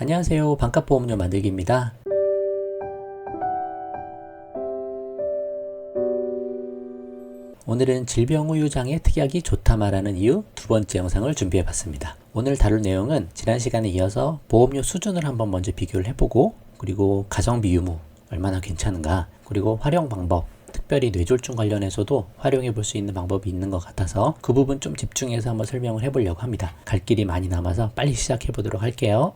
안녕하세요. 반값보험료 만들기입니다. 오늘은 질병후유장애 특약이 좋다 말하는 이유 두 번째 영상을 준비해 봤습니다. 오늘 다룰 내용은 지난 시간에 이어서 보험료 수준을 한번 먼저 비교를 해보고, 그리고 가성비 유무 얼마나 괜찮은가, 그리고 활용 방법, 특별히 뇌졸중 관련해서도 활용해 볼 수 있는 방법이 있는 것 같아서 그 부분 좀 집중해서 한번 설명을 해보려고 합니다. 갈 길이 많이 남아서 빨리 시작해 보도록 할게요.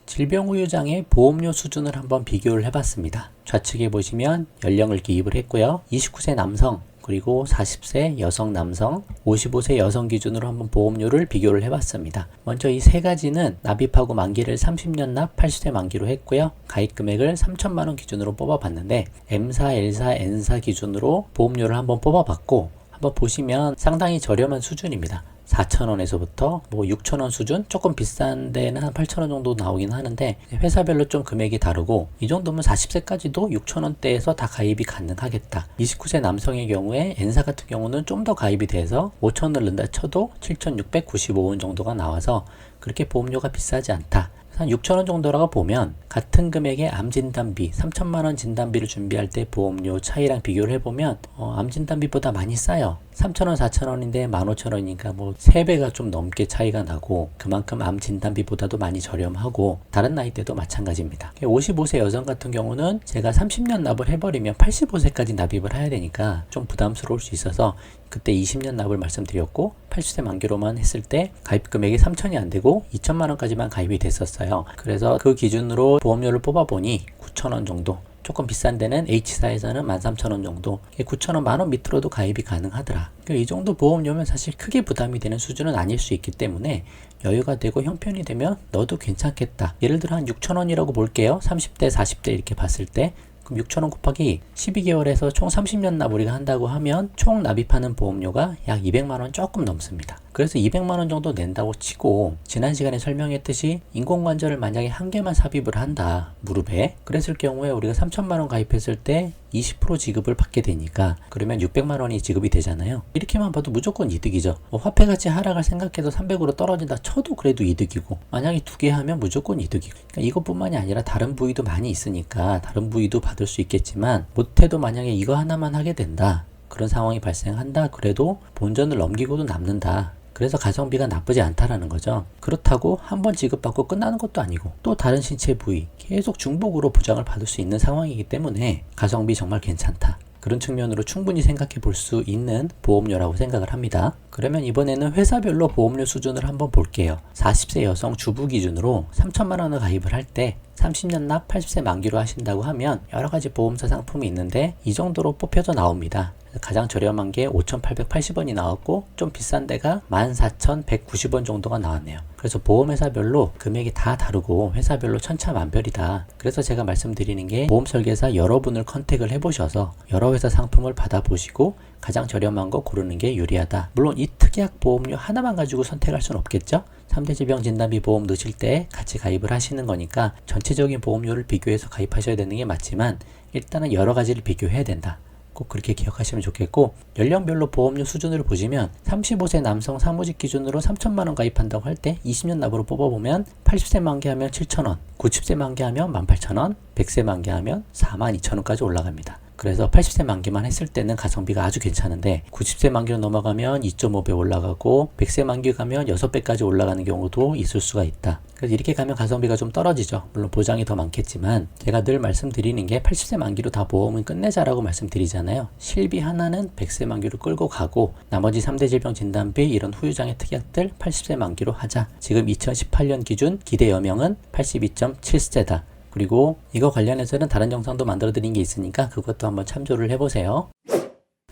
질병후유장애 보험료 수준을 한번 비교를 해봤습니다. 좌측에 보시면 연령을 기입을 했고요. 29세 남성, 그리고 40세 여성 남성, 55세 여성 기준으로 한번 보험료를 비교를 해봤습니다. 먼저 이 세 가지는 납입하고 만기를 30년 납 80세 만기로 했고요. 가입 금액을 3천만원 기준으로 뽑아봤는데 M사, L사, N사 기준으로 보험료를 한번 뽑아봤고, 한번 보시면 상당히 저렴한 수준입니다. 4,000원에서부터 뭐 6,000원 수준, 조금 비싼 데는 한 8,000원 정도 나오긴 하는데 회사별로 좀 금액이 다르고, 이 정도면 40세까지도 6,000원대에서 다 가입이 가능하겠다. 29세 남성의 경우에 N사 같은 경우는 좀 더 가입이 돼서 5,000원을 넣는다 쳐도 7,695원 정도가 나와서 그렇게 보험료가 비싸지 않다. 한 6,000원 정도라고 보면 같은 금액의 암진단비, 3천만원 진단비를 준비할 때 보험료 차이랑 비교를 해보면 암진단비보다 많이 싸요. 3,000원, 4,000원인데 15,000원이니까 뭐 3배가 좀 넘게 차이가 나고, 그만큼 암 진단비보다도 많이 저렴하고, 다른 나이대도 마찬가지입니다. 55세 여성 같은 경우는 제가 30년 납을 해버리면 85세까지 납입을 해야 되니까 좀 부담스러울 수 있어서 그때 20년 납을 말씀드렸고, 80세 만기로만 했을 때 가입 금액이 3천이 안 되고 2천만원까지만 가입이 됐었어요. 그래서 그 기준으로 보험료를 뽑아보니 9천원 정도, 조금 비싼 데는 H사에서는 13,000원 정도, 9,000원, 만원 밑으로도 가입이 가능하더라. 이 정도 보험료면 사실 크게 부담이 되는 수준은 아닐 수 있기 때문에 여유가 되고 형편이 되면 넣어도 괜찮겠다. 예를 들어 한 6,000원이라고 볼게요. 30대, 40대 이렇게 봤을 때. 그럼 6,000원 곱하기 12개월에서 총 30년 납 우리가 한다고 하면 총 납입하는 보험료가 약 200만원 조금 넘습니다. 그래서 200만원 정도 낸다고 치고, 지난 시간에 설명했듯이 인공관절을 만약에 한 개만 삽입을 한다, 무릎에, 그랬을 경우에 우리가 3천만원 가입했을 때 20% 지급을 받게 되니까 그러면 600만원이 지급이 되잖아요. 이렇게만 봐도 무조건 이득이죠. 화폐가치 하락을 생각해서 300으로 떨어진다 쳐도 그래도 이득이고, 만약에 두 개 하면 무조건 이득이고, 그러니까 이것뿐만이 아니라 다른 부위도 많이 있으니까 다른 부위도 받을 수 있겠지만, 못해도 만약에 이거 하나만 하게 된다, 그런 상황이 발생한다, 그래도 본전을 넘기고도 남는다. 그래서 가성비가 나쁘지 않다라는 거죠. 그렇다고 한 번 지급받고 끝나는 것도 아니고, 또 다른 신체 부위 계속 중복으로 보장을 받을 수 있는 상황이기 때문에 가성비 정말 괜찮다. 그런 측면으로 충분히 생각해 볼 수 있는 보험료라고 생각을 합니다. 그러면 이번에는 회사별로 보험료 수준을 한번 볼게요. 40세 여성 주부 기준으로 3천만원을 가입을 할 때 30년 납 80세 만기로 하신다고 하면 여러가지 보험사 상품이 있는데 이 정도로 뽑혀서 나옵니다. 가장 저렴한 게 5,880원이 나왔고, 좀 비싼 데가 14,190원 정도가 나왔네요. 그래서 보험회사별로 금액이 다 다르고 회사별로 천차만별이다. 그래서 제가 말씀드리는 게, 보험설계사 여러분을 컨택을 해보셔서 여러 회사 상품을 받아보시고 가장 저렴한 거 고르는 게 유리하다. 물론 이 특약 보험료 하나만 가지고 선택할 수는 없겠죠. 3대 질병진단비 보험 넣으실 때 같이 가입을 하시는 거니까 전체적인 보험료를 비교해서 가입하셔야 되는 게 맞지만, 일단은 여러 가지를 비교해야 된다. 꼭 그렇게 기억하시면 좋겠고, 연령별로 보험료 수준을 보시면 35세 남성 사무직 기준으로 3천만원 가입한다고 할 때 20년 납으로 뽑아보면 80세 만기하면 7천원, 90세 만기하면 18,000원, 100세 만기하면 42,000원까지 올라갑니다. 그래서 80세 만기만 했을 때는 가성비가 아주 괜찮은데, 90세 만기로 넘어가면 2.5배 올라가고, 100세 만기 가면 6배까지 올라가는 경우도 있을 수가 있다. 그래서 이렇게 가면 가성비가 좀 떨어지죠. 물론 보장이 더 많겠지만, 제가 늘 말씀드리는 게 80세 만기로 다 보험은 끝내자라고 말씀드리잖아요. 실비 하나는 100세 만기로 끌고 가고, 나머지 3대 질병 진단비 이런 후유장애 특약들 80세 만기로 하자. 지금 2018년 기준 기대 여명은 82.7세다. 그리고 이거 관련해서는 다른 영상도 만들어 드린 게 있으니까 그것도 한번 참조를 해보세요.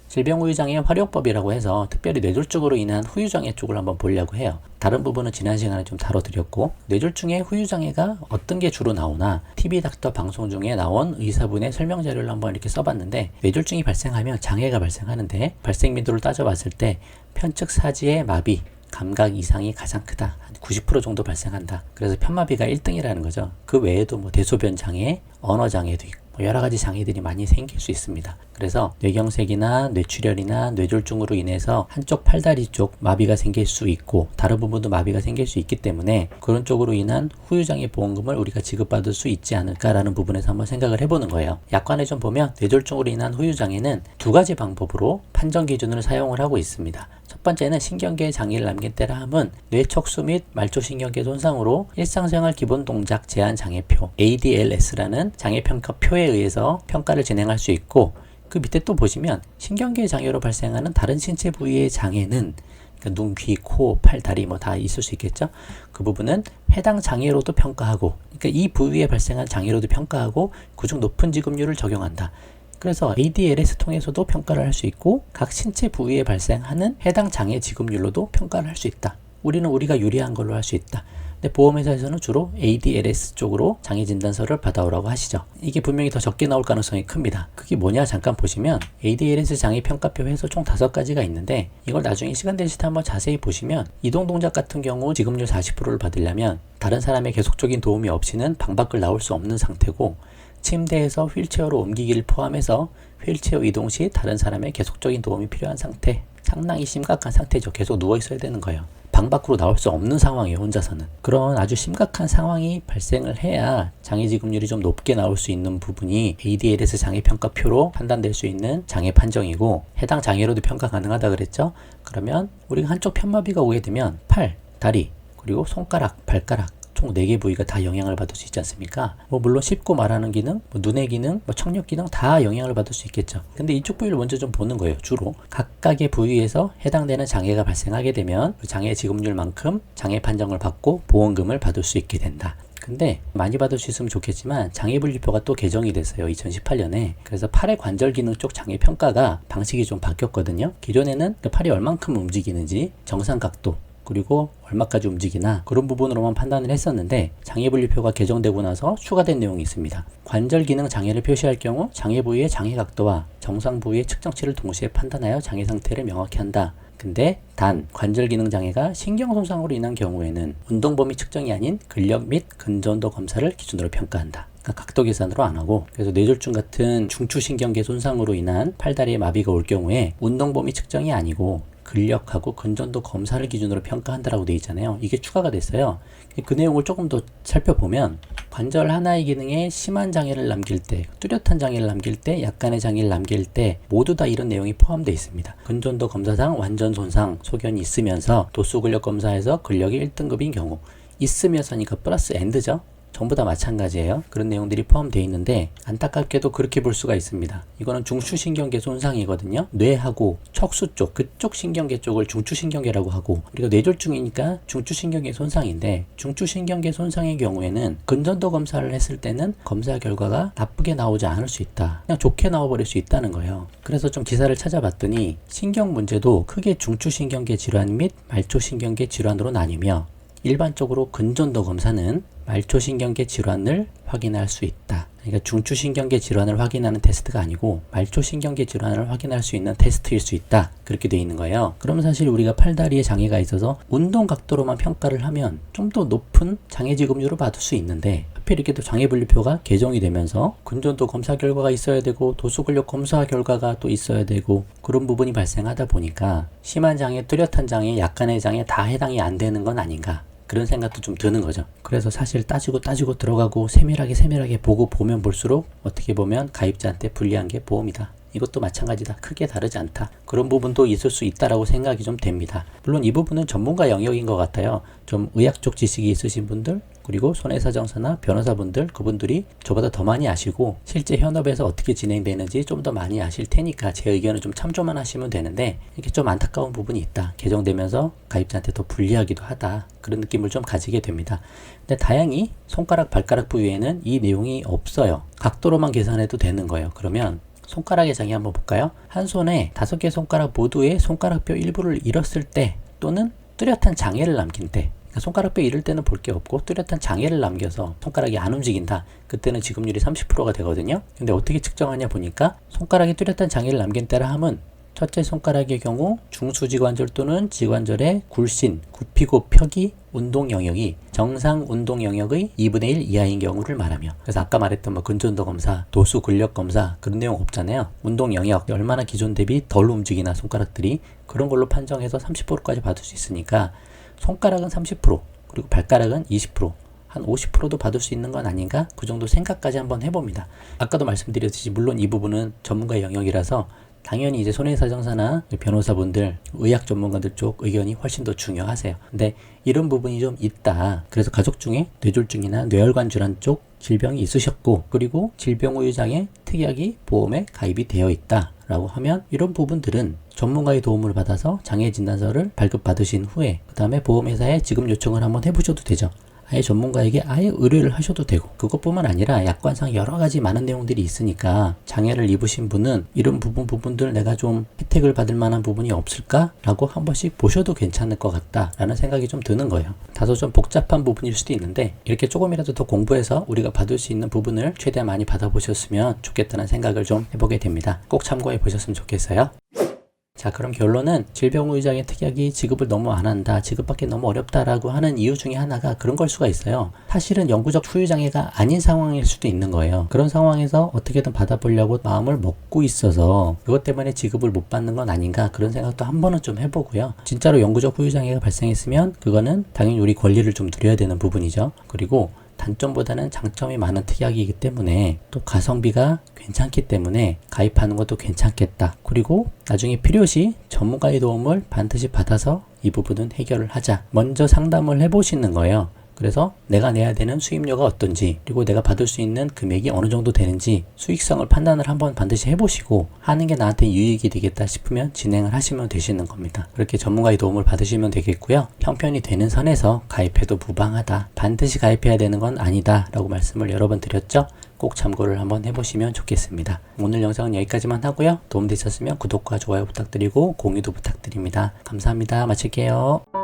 질병후유장애 활용법이라고 해서 특별히 뇌졸중으로 인한 후유장애 쪽을 한번 보려고 해요. 다른 부분은 지난 시간에 좀 다뤄드렸고, 뇌졸중의 후유장애가 어떤 게 주로 나오나 TV 닥터 방송 중에 나온 의사분의 설명 자료를 한번 이렇게 써봤는데, 뇌졸중이 발생하면 장애가 발생하는데, 발생 빈도를 따져봤을 때 편측 사지의 마비, 감각 이상이 가장 크다. 한 90% 정도 발생한다. 그래서 편마비가 1등이라는 거죠. 그 외에도 뭐 대소변 장애, 언어 장애도 있고 여러 가지 장애들이 많이 생길 수 있습니다. 그래서 뇌경색이나 뇌출혈이나 뇌졸중으로 인해서 한쪽 팔다리 쪽 마비가 생길 수 있고 다른 부분도 마비가 생길 수 있기 때문에 그런 쪽으로 인한 후유장애 보험금을 우리가 지급받을 수 있지 않을까라는 부분에서 한번 생각을 해보는 거예요. 약관에 좀 보면 뇌졸중으로 인한 후유장애는 두 가지 방법으로 판정 기준을 사용을 하고 있습니다. 첫 번째는 신경계에 장애를 남긴 때라 함은 뇌척수 및 말초신경계 손상으로 일상생활 기본 동작 제한 장애표 ADLS라는 장애평가표에 의해서 평가를 진행할 수 있고, 그 밑에 또 보시면 신경계 장애로 발생하는 다른 신체 부위의 장애는 그러니까 눈, 귀, 코, 팔, 다리 뭐 다 있을 수 있겠죠. 그 부분은 해당 장애로도 평가하고, 그러니까 이 부위에 발생한 장애로도 평가하고 그중 높은 지급률을 적용한다. 그래서 ADLS 통해서도 평가를 할 수 있고 각 신체 부위에 발생하는 해당 장애 지급률로도 평가를 할 수 있다. 우리는 우리가 유리한 걸로 할 수 있다. 근데 보험회사에서는 주로 ADLS 쪽으로 장애 진단서를 받아오라고 하시죠. 이게 분명히 더 적게 나올 가능성이 큽니다. 그게 뭐냐 잠깐 보시면 ADLS 장애 평가표 해서 총 5가지가 있는데, 이걸 나중에 시간 되실 때 한번 자세히 보시면 이동 동작 같은 경우 지급률 40%를 받으려면 다른 사람의 계속적인 도움이 없이는 방 밖을 나올 수 없는 상태고, 침대에서 휠체어로 옮기기를 포함해서 휠체어 이동 시 다른 사람의 계속적인 도움이 필요한 상태, 상당히 심각한 상태죠. 계속 누워 있어야 되는 거예요. 방 밖으로 나올 수 없는 상황이에요, 혼자서는. 그런 아주 심각한 상황이 발생을 해야 장애 지급률이 좀 높게 나올 수 있는 부분이 ADLS 장애평가표로 판단될 수 있는 장애 판정이고, 해당 장애로도 평가 가능하다 그랬죠. 그러면 우리가 한쪽 편마비가 오게 되면 팔, 다리, 그리고 손가락, 발가락 총 4개 부위가 다 영향을 받을 수 있지 않습니까? 물론 씹고 말하는 기능, 눈의 기능, 청력 기능 다 영향을 받을 수 있겠죠. 근데 이쪽 부위를 먼저 좀 보는 거예요. 주로 각각의 부위에서 해당되는 장애가 발생하게 되면 그 장애 지급률만큼 장애 판정을 받고 보험금을 받을 수 있게 된다. 근데 많이 받을 수 있으면 좋겠지만 장애분류표가 또 개정이 됐어요. 2018년에. 그래서 팔의 관절 기능 쪽 장애 평가가 방식이 좀 바뀌었거든요. 기존에는 팔이 얼만큼 움직이는지, 정상 각도, 그리고 얼마까지 움직이나 그런 부분으로만 판단을 했었는데, 장애분류표가 개정되고 나서 추가된 내용이 있습니다. 관절 기능 장애를 표시할 경우 장애 부위의 장애 각도와 정상 부위의 측정치를 동시에 판단하여 장애 상태를 명확히 한다. 근데 단 관절 기능 장애가 신경 손상으로 인한 경우에는 운동 범위 측정이 아닌 근력 및 근전도 검사를 기준으로 평가한다. 그러니까 각도 계산으로 안 하고, 그래서 뇌졸중 같은 중추신경계 손상으로 인한 팔다리에 마비가 올 경우에 운동 범위 측정이 아니고 근력하고 근전도 검사를 기준으로 평가한다라고 되어 있잖아요. 이게 추가가 됐어요. 그 내용을 조금 더 살펴보면 관절 하나의 기능에 심한 장애를 남길 때, 뚜렷한 장애를 남길 때, 약간의 장애를 남길 때 모두 다 이런 내용이 포함되어 있습니다. 근전도 검사상 완전 손상 소견이 있으면서 도수 근력 검사에서 근력이 1등급인 경우, 있으면서니까 플러스 엔드죠. 전부 다 마찬가지예요. 그런 내용들이 포함되어 있는데 안타깝게도 그렇게 볼 수가 있습니다. 이거는 중추신경계 손상이거든요. 뇌하고 척수 쪽, 그쪽 신경계 쪽을 중추신경계라고 하고, 우리가 뇌졸중이니까 중추신경계 손상인데, 중추신경계 손상의 경우에는 근전도 검사를 했을 때는 검사 결과가 나쁘게 나오지 않을 수 있다. 그냥 좋게 나와버릴 수 있다는 거예요. 그래서 좀 기사를 찾아봤더니 신경 문제도 크게 중추신경계 질환 및 말초신경계 질환으로 나뉘며, 일반적으로 근전도 검사는 말초신경계 질환을 확인할 수 있다. 그러니까 중추신경계 질환을 확인하는 테스트가 아니고 말초신경계 질환을 확인할 수 있는 테스트일 수 있다. 그렇게 되어 있는 거예요. 그러면 사실 우리가 팔다리에 장애가 있어서 운동 각도로만 평가를 하면 좀 더 높은 장애 지급률을 받을 수 있는데, 하필 이렇게 또 장애분류표가 개정이 되면서 근전도 검사 결과가 있어야 되고 도수근력 검사 결과가 또 있어야 되고 그런 부분이 발생하다 보니까 심한 장애, 뚜렷한 장애, 약간의 장애 다 해당이 안 되는 건 아닌가, 그런 생각도 좀 드는 거죠. 그래서 사실 따지고 들어가고 세밀하게 보고 보면 볼수록 어떻게 보면 가입자한테 불리한 게 보험이다. 이것도 마찬가지다. 크게 다르지 않다. 그런 부분도 있을 수 있다라고 생각이 좀 됩니다. 물론 이 부분은 전문가 영역인 것 같아요. 좀 의학 쪽 지식이 있으신 분들, 그리고 손해사정사나 변호사분들, 그분들이 저보다 더 많이 아시고 실제 현업에서 어떻게 진행되는지 좀 더 많이 아실 테니까 제 의견을 좀 참조만 하시면 되는데, 이렇게 좀 안타까운 부분이 있다. 개정되면서 가입자한테 더 불리하기도 하다. 그런 느낌을 좀 가지게 됩니다. 근데 다행히 손가락, 발가락 부위에는 이 내용이 없어요. 각도로만 계산해도 되는 거예요. 그러면 손가락의 장애 한번 볼까요? 한 손에 5개 손가락 모두의 손가락뼈 일부를 잃었을 때, 또는 뚜렷한 장애를 남긴 때, 그러니까 손가락뼈 잃을 때는 볼 게 없고 뚜렷한 장애를 남겨서 손가락이 안 움직인다. 그때는 지급률이 30%가 되거든요. 근데 어떻게 측정하냐 보니까 손가락이 뚜렷한 장애를 남긴 때라 함은 첫째 손가락의 경우 중수지관절 또는 지관절의 굴신, 굽히고 펴기 운동 영역이 정상 운동 영역의 2분의 1 이하인 경우를 말하며, 그래서 아까 말했던 뭐 근전도 검사, 도수 근력 검사 그런 내용 없잖아요. 운동 영역 얼마나 기존 대비 덜 움직이나 손가락들이, 그런 걸로 판정해서 30%까지 받을 수 있으니까 손가락은 30% 그리고 발가락은 20%, 한 50%도 받을 수 있는 건 아닌가? 그 정도 생각까지 한번 해봅니다. 아까도 말씀드렸듯이 물론 이 부분은 전문가의 영역이라서 당연히 이제 손해사정사나 변호사분들, 의학 전문가들 쪽 의견이 훨씬 더 중요하세요. 근데 이런 부분이 좀 있다. 그래서 가족 중에 뇌졸중이나 뇌혈관 질환 쪽 질병이 있으셨고, 그리고 질병후유장애 특약이 보험에 가입이 되어 있다 라고 하면, 이런 부분들은 전문가의 도움을 받아서 장애진단서를 발급받으신 후에 그 다음에 보험회사에 지급 요청을 한번 해보셔도 되죠. 아예 전문가에게 아예 의뢰를 하셔도 되고, 그것뿐만 아니라 약관상 여러 가지 많은 내용들이 있으니까 장애를 입으신 분은 이런 부분들 내가 좀 혜택을 받을 만한 부분이 없을까? 라고 한 번씩 보셔도 괜찮을 것 같다 라는 생각이 좀 드는 거예요. 다소 좀 복잡한 부분일 수도 있는데, 이렇게 조금이라도 더 공부해서 우리가 받을 수 있는 부분을 최대한 많이 받아보셨으면 좋겠다는 생각을 좀 해보게 됩니다. 꼭 참고해 보셨으면 좋겠어요. 자, 그럼 결론은 질병후유장애 특약이 지급을 너무 안 한다, 지급받기 너무 어렵다라고 하는 이유 중에 하나가 그런 걸 수가 있어요. 사실은 영구적 후유장애가 아닌 상황일 수도 있는 거예요. 그런 상황에서 어떻게든 받아보려고 마음을 먹고 있어서 그것 때문에 지급을 못 받는 건 아닌가, 그런 생각도 한 번은 좀 해보고요. 진짜로 영구적 후유장애가 발생했으면 그거는 당연히 우리 권리를 좀 누려야 되는 부분이죠. 그리고 단점보다는 장점이 많은 특약이기 때문에, 또 가성비가 괜찮기 때문에 가입하는 것도 괜찮겠다. 그리고 나중에 필요시 전문가의 도움을 반드시 받아서 이 부분은 해결을 하자. 먼저 상담을 해보시는 거예요. 그래서 내가 내야 되는 수입료가 어떤지, 그리고 내가 받을 수 있는 금액이 어느 정도 되는지 수익성을 판단을 한번 반드시 해보시고, 하는 게 나한테 유익이 되겠다 싶으면 진행을 하시면 되시는 겁니다. 그렇게 전문가의 도움을 받으시면 되겠고요. 형편이 되는 선에서 가입해도 무방하다, 반드시 가입해야 되는 건 아니다 라고 말씀을 여러 번 드렸죠. 꼭 참고를 한번 해보시면 좋겠습니다. 오늘 영상은 여기까지만 하고요. 도움되셨으면 구독과 좋아요 부탁드리고 공유도 부탁드립니다. 감사합니다. 마칠게요.